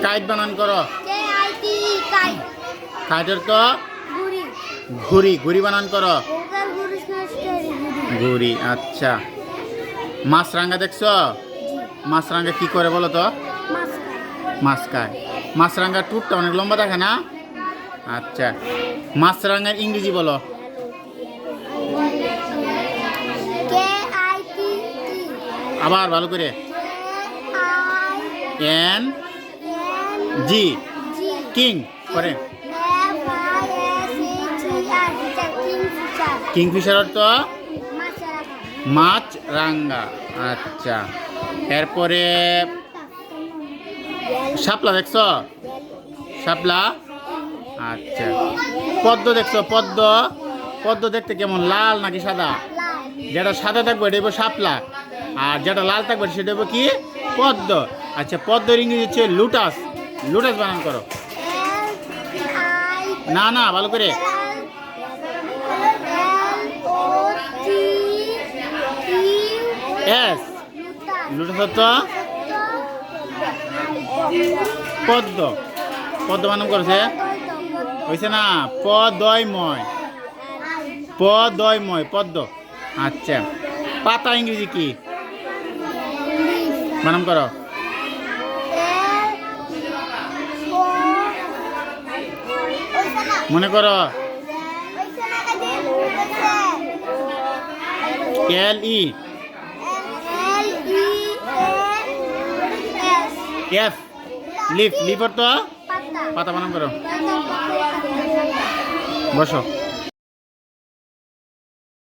Kite বানান করো। KIT kite. কাইটের তো ঘুড়ি। ঘুড়ি, ঘুড়ি বানান করো। ওকার ঘুড়ি স্টেরি ঘুড়ি। ঘুড়ি, আচ্ছা। মাছরাঙা দেখছো? মাছরাঙা কি করে বলো তো? মাছ খায়। মাছ খায়। মাছরাঙার টুটটা অনেক লম্বা থাকে না? আচ্ছা, মাছরাঙার ইংরেজি বলো। KIT আবার ভালো করে। এন জি, কিং করে। কিংফিশার অর্থ মাছ রাঙ্গা। আচ্ছা, এরপরে শাপলা দেখছো? শাপলা, আচ্ছা। পদ্ম দেখছো? পদ্ম, পদ্ম দেখতে কেমন, লাল নাকি সাদা? যেটা সাদা থাকবে এটা হইব শাপলা, আর যেটা লাল থাকবে সেটা হইব কি? পদ্ম। আচ্ছা, পদ্মের ইংরেজি হচ্ছে লুটাস। লুটাস বানান করো। না না, ভালো করে। এস, লুটাস অর্থ পদ্ম। পদ্ম বানান করেছে, হয়েছে না? পদয়ময়, পদয়ময়, পদ্ম। আচ্ছা, পাতা ইংরেজি কি বানান করো? মনে করো। LE F, leaf. লিফ অর্থ পাতা বানান করো। বসো।